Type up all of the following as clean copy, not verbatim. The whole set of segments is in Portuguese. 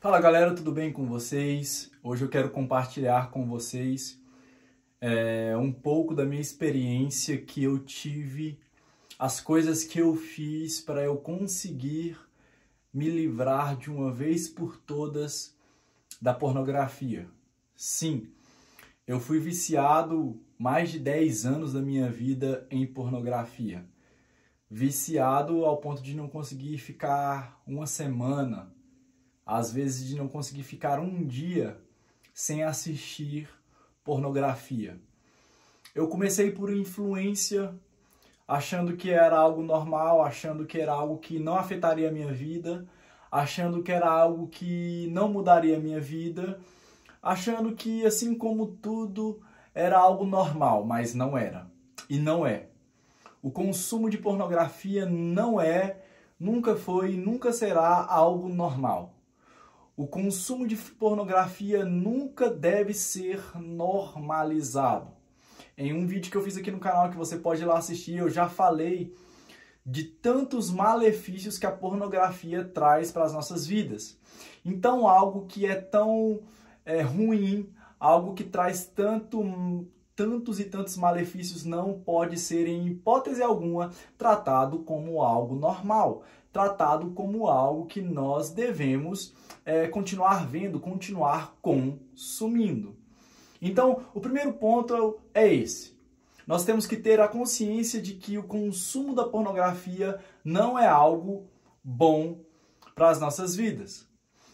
Fala galera, tudo bem com vocês? Hoje eu quero compartilhar com vocês um pouco da minha experiência que eu tive, as coisas que eu fiz para eu conseguir me livrar de uma vez por todas da pornografia. Sim, eu fui viciado mais de 10 anos da minha vida em pornografia. Viciado ao ponto de não conseguir ficar uma semana, às vezes de não conseguir ficar um dia sem assistir pornografia. Eu comecei por influência, achando que era algo normal, achando que era algo que não afetaria a minha vida, achando que era algo que não mudaria a minha vida, achando que, assim como tudo, era algo normal, mas não era. E não é. O consumo de pornografia não é, nunca foi e nunca será algo normal. O consumo de pornografia nunca deve ser normalizado. Em um vídeo que eu fiz aqui no canal, que você pode ir lá assistir, eu já falei de tantos malefícios que a pornografia traz para as nossas vidas. Então, algo que é tão ruim, algo que traz tantos e tantos malefícios não pode ser, em hipótese alguma, tratado como algo normal, tratado como algo que nós devemos continuar vendo, continuar consumindo. Então, o primeiro ponto é esse. Nós temos que ter a consciência de que o consumo da pornografia não é algo bom para as nossas vidas.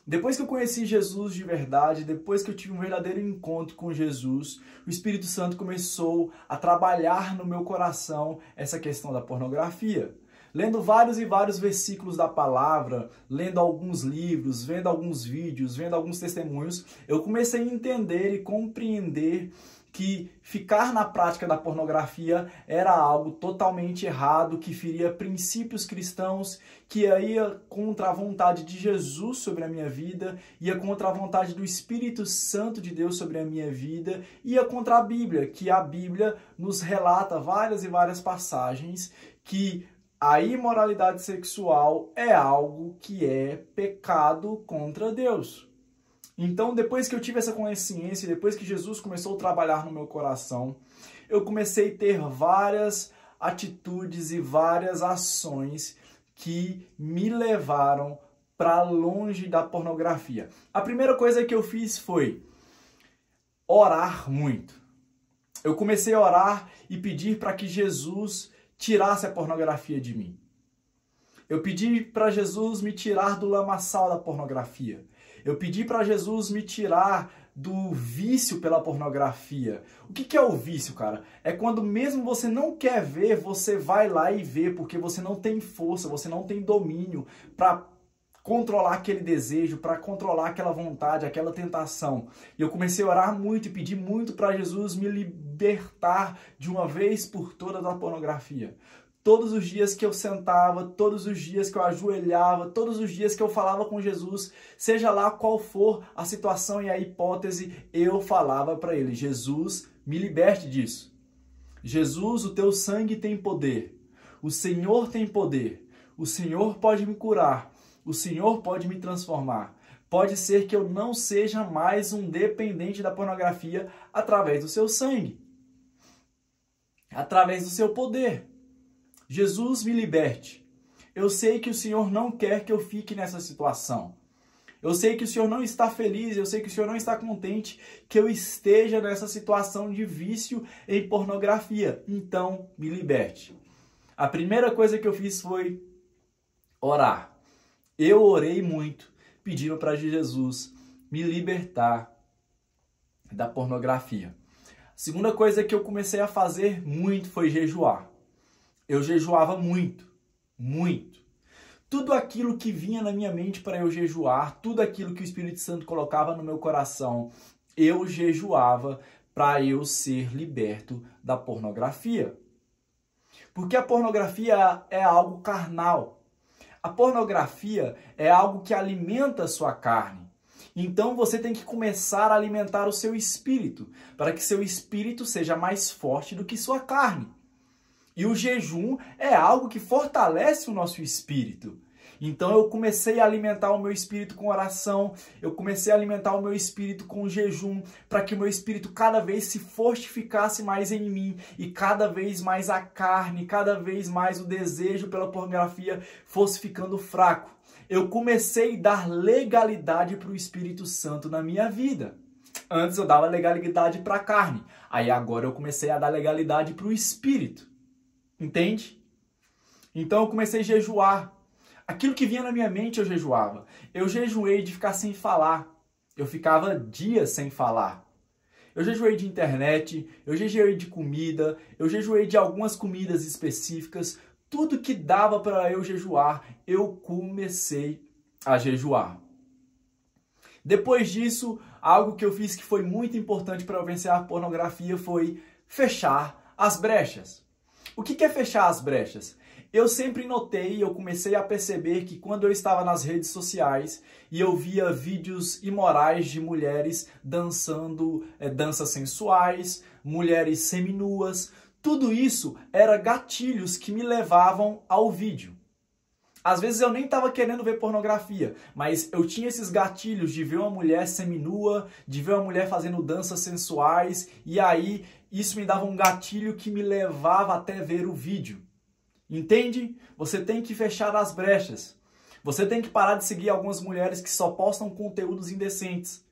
Depois que eu conheci Jesus de verdade, depois que eu tive um verdadeiro encontro com Jesus, o Espírito Santo começou a trabalhar no meu coração essa questão da pornografia. Lendo vários e vários versículos da palavra, lendo alguns livros, vendo alguns vídeos, vendo alguns testemunhos, eu comecei a entender e compreender que ficar na prática da pornografia era algo totalmente errado, que feria princípios cristãos, que ia contra a vontade de Jesus sobre a minha vida, ia contra a vontade do Espírito Santo de Deus sobre a minha vida, ia contra a Bíblia, que a Bíblia nos relata várias e várias passagens que a imoralidade sexual é algo que é pecado contra Deus. Então, depois que eu tive essa consciência, depois que Jesus começou a trabalhar no meu coração, eu comecei a ter várias atitudes e várias ações que me levaram para longe da pornografia. A primeira coisa que eu fiz foi orar muito. Eu comecei a orar e pedir para que Jesus tirasse a pornografia de mim. Eu pedi para Jesus me tirar do lamaçal da pornografia. Eu pedi para Jesus me tirar do vício pela pornografia. O que é o vício, cara? É quando mesmo você não quer ver, você vai lá e vê, porque você não tem força, você não tem domínio para controlar aquele desejo, para controlar aquela vontade, aquela tentação. E eu comecei a orar muito e pedir muito para Jesus me libertar de uma vez por todas da pornografia. Todos os dias que eu sentava, todos os dias que eu ajoelhava, todos os dias que eu falava com Jesus, seja lá qual for a situação e a hipótese, eu falava para ele: Jesus, me liberte disso. Jesus, o teu sangue tem poder. O Senhor tem poder. O Senhor pode me curar. O Senhor pode me transformar. Pode ser que eu não seja mais um dependente da pornografia através do seu sangue, através do seu poder. Jesus, me liberte. Eu sei que o Senhor não quer que eu fique nessa situação. Eu sei que o Senhor não está feliz, eu sei que o Senhor não está contente que eu esteja nessa situação de vício em pornografia. Então, me liberte. A primeira coisa que eu fiz foi orar. Eu orei muito, pedindo para Jesus me libertar da pornografia. A segunda coisa que eu comecei a fazer muito foi jejuar. Eu jejuava muito, muito. Tudo aquilo que vinha na minha mente para eu jejuar, tudo aquilo que o Espírito Santo colocava no meu coração, eu jejuava para eu ser liberto da pornografia. Porque a pornografia é algo carnal. A pornografia é algo que alimenta a sua carne. Então você tem que começar a alimentar o seu espírito, para que seu espírito seja mais forte do que sua carne. E o jejum é algo que fortalece o nosso espírito. Então eu comecei a alimentar o meu espírito com oração, eu comecei a alimentar o meu espírito com jejum, para que o meu espírito cada vez se fortificasse mais em mim e cada vez mais a carne, cada vez mais o desejo pela pornografia fosse ficando fraco. Eu comecei a dar legalidade para o Espírito Santo na minha vida. Antes eu dava legalidade para a carne, aí agora eu comecei a dar legalidade para o Espírito. Entende? Então eu comecei a jejuar. Aquilo que vinha na minha mente eu jejuava. Eu jejuei de ficar sem falar. Eu ficava dias sem falar. Eu jejuei de internet, eu jejuei de comida, eu jejuei de algumas comidas específicas. Tudo que dava para eu jejuar, eu comecei a jejuar. Depois disso, algo que eu fiz que foi muito importante para eu vencer a pornografia foi fechar as brechas. O que é fechar as brechas? Eu sempre notei, eu comecei a perceber que quando eu estava nas redes sociais e eu via vídeos imorais de mulheres dançando danças sensuais, mulheres seminuas, tudo isso era gatilhos que me levavam ao vídeo. Às vezes eu nem estava querendo ver pornografia, mas eu tinha esses gatilhos de ver uma mulher seminua, de ver uma mulher fazendo danças sensuais, e aí isso me dava um gatilho que me levava até ver o vídeo. Entende? Você tem que fechar as brechas. Você tem que parar de seguir algumas mulheres que só postam conteúdos indecentes.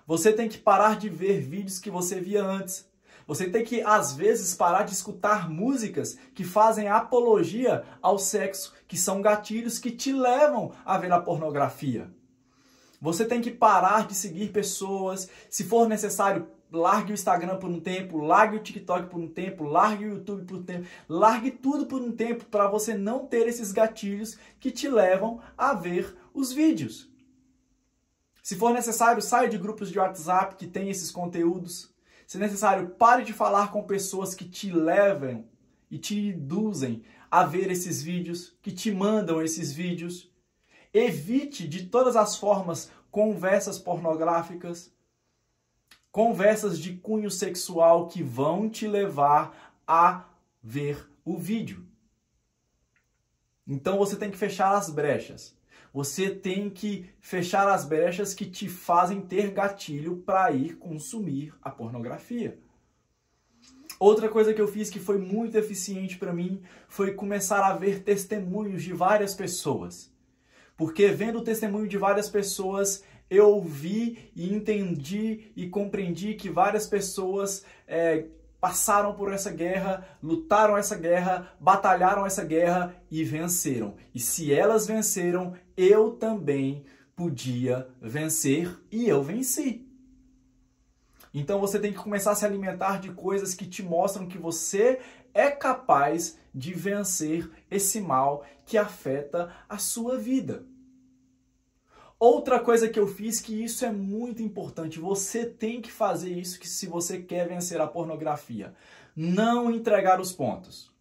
Você tem que parar de ver vídeos que você via antes. Você tem que, às vezes, parar de escutar músicas que fazem apologia ao sexo, que são gatilhos que te levam a ver a pornografia. Você tem que parar de seguir pessoas. Se for necessário, largue o Instagram por um tempo, largue o TikTok por um tempo, largue o YouTube por um tempo, largue tudo por um tempo para você não ter esses gatilhos que te levam a ver os vídeos. Se for necessário, saia de grupos de WhatsApp que tem esses conteúdos. Se necessário, pare de falar com pessoas que te levam e te induzem a ver esses vídeos, que te mandam esses vídeos. Evite de todas as formas conversas pornográficas, conversas de cunho sexual que vão te levar a ver o vídeo. Então você tem que fechar as brechas. Você tem que fechar as brechas que te fazem ter gatilho para ir consumir a pornografia. Outra coisa que eu fiz que foi muito eficiente para mim foi começar a ver testemunhos de várias pessoas. Porque vendo o testemunho de várias pessoas, eu vi e entendi e compreendi que várias pessoas passaram por essa guerra, lutaram essa guerra, batalharam essa guerra e venceram. E se elas venceram, eu também podia vencer e eu venci. Então você tem que começar a se alimentar de coisas que te mostram que você é capaz de vencer esse mal que afeta a sua vida. Outra coisa que eu fiz, que isso é muito importante, você tem que fazer isso que se você quer vencer a pornografia. Não entregar os pontos.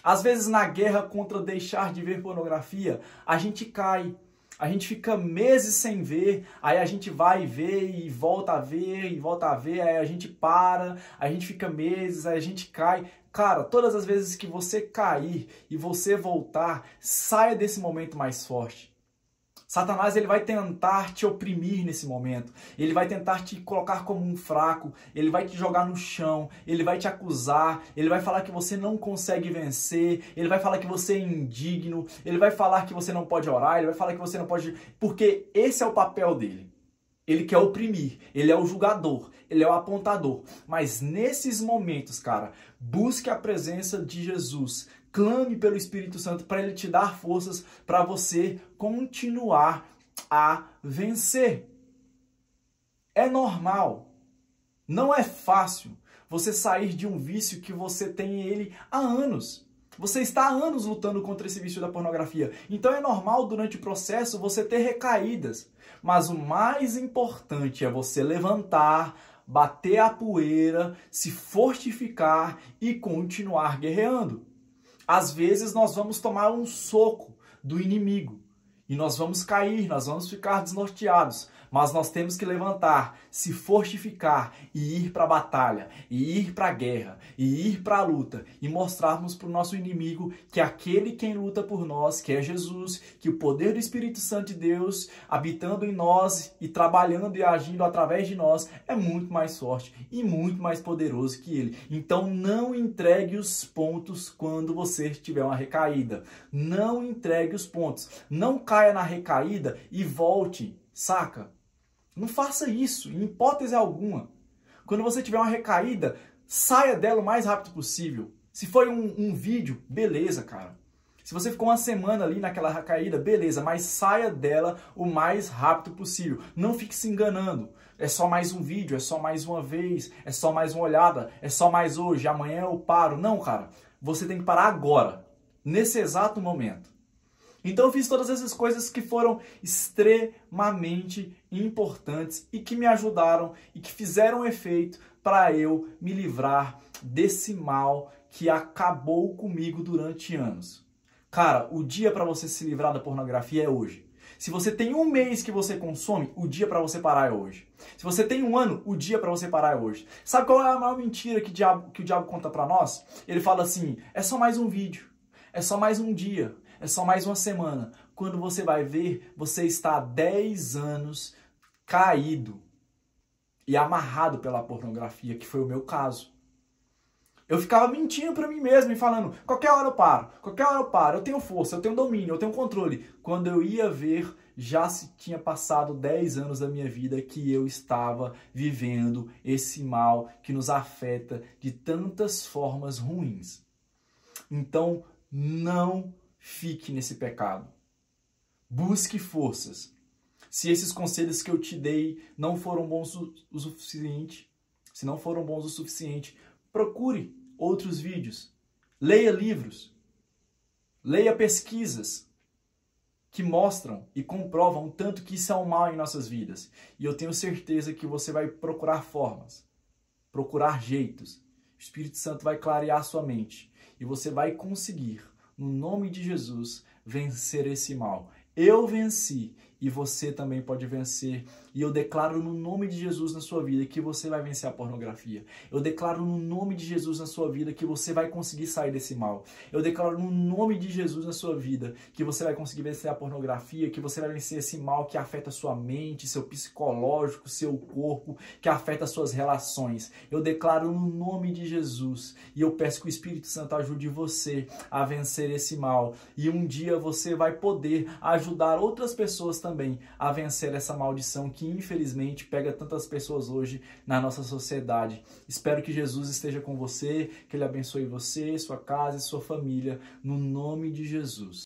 Às vezes na guerra contra deixar de ver pornografia, a gente cai. A gente fica meses sem ver, aí a gente vai ver e volta a ver e volta a ver, aí a gente para, a gente fica meses, aí a gente cai. Cara, todas as vezes que você cair e você voltar, saia desse momento mais forte. Satanás ele vai tentar te oprimir nesse momento, ele vai tentar te colocar como um fraco, ele vai te jogar no chão, ele vai te acusar, ele vai falar que você não consegue vencer, ele vai falar que você é indigno, ele vai falar que você não pode orar, ele vai falar que você não pode... Porque esse é o papel dele. Ele quer oprimir, ele é o julgador, ele é o apontador. Mas nesses momentos, cara, busque a presença de Jesus. Clame pelo Espírito Santo para ele te dar forças para você continuar a vencer. É normal, não é fácil você sair de um vício que você tem ele há anos. Você está há anos lutando contra esse vício da pornografia. Então é normal durante o processo você ter recaídas. Mas o mais importante é você levantar, bater a poeira, se fortificar e continuar guerreando. Às vezes nós vamos tomar um soco do inimigo. E nós vamos cair, nós vamos ficar desnorteados, mas nós temos que levantar, se fortificar e ir para a batalha, e ir para a guerra, e ir para a luta, e mostrarmos para o nosso inimigo que aquele quem luta por nós, que é Jesus, que o poder do Espírito Santo de Deus habitando em nós e trabalhando e agindo através de nós é muito mais forte e muito mais poderoso que ele. Então não entregue os pontos quando você tiver uma recaída. Não entregue os pontos. Não caia na recaída e volte, saca? Não faça isso, em hipótese alguma. Quando você tiver uma recaída, saia dela o mais rápido possível. Se foi um vídeo, beleza, cara. Se você ficou uma semana ali naquela recaída, beleza, mas saia dela o mais rápido possível. Não fique se enganando. É só mais um vídeo, é só mais uma vez, é só mais uma olhada, é só mais hoje, amanhã eu paro. Não, cara. Você tem que parar agora, nesse exato momento. Então eu fiz todas essas coisas que foram extremamente importantes e que me ajudaram e que fizeram efeito para eu me livrar desse mal que acabou comigo durante anos. Cara, o dia para você se livrar da pornografia é hoje. Se você tem um mês que você consome, o dia para você parar é hoje. Se você tem um ano, o dia para você parar é hoje. Sabe qual é a maior mentira que o diabo conta para nós? Ele fala assim, é só mais um vídeo, é só mais um dia, é só mais uma semana. Quando você vai ver, você está há 10 anos caído e amarrado pela pornografia, que foi o meu caso. Eu ficava mentindo para mim mesmo e falando, qualquer hora eu paro, eu tenho força, eu tenho domínio, eu tenho controle. Quando eu ia ver, já se tinha passado 10 anos da minha vida que eu estava vivendo esse mal que nos afeta de tantas formas ruins. Então, não fique nesse pecado. Busque forças. Se esses conselhos que eu te dei não foram bons o suficiente, se não foram bons o suficiente, procure outros vídeos, leia livros, leia pesquisas que mostram e comprovam o tanto que isso é um mal em nossas vidas. E eu tenho certeza que você vai procurar formas, procurar jeitos. O Espírito Santo vai clarear sua mente e você vai conseguir, no nome de Jesus, vencer esse mal. Eu venci e você também pode vencer. E eu declaro no nome de Jesus na sua vida que você vai vencer a pornografia. Eu declaro no nome de Jesus na sua vida que você vai conseguir sair desse mal. Eu declaro no nome de Jesus na sua vida que você vai conseguir vencer a pornografia, que você vai vencer esse mal que afeta a sua mente, seu psicológico, seu corpo, que afeta as suas relações. Eu declaro no nome de Jesus e eu peço que o Espírito Santo ajude você a vencer esse mal. E um dia você vai poder ajudar outras pessoas também a vencer essa maldição que infelizmente pega tantas pessoas hoje na nossa sociedade. Espero que Jesus esteja com você, que Ele abençoe você, sua casa e sua família, no nome de Jesus.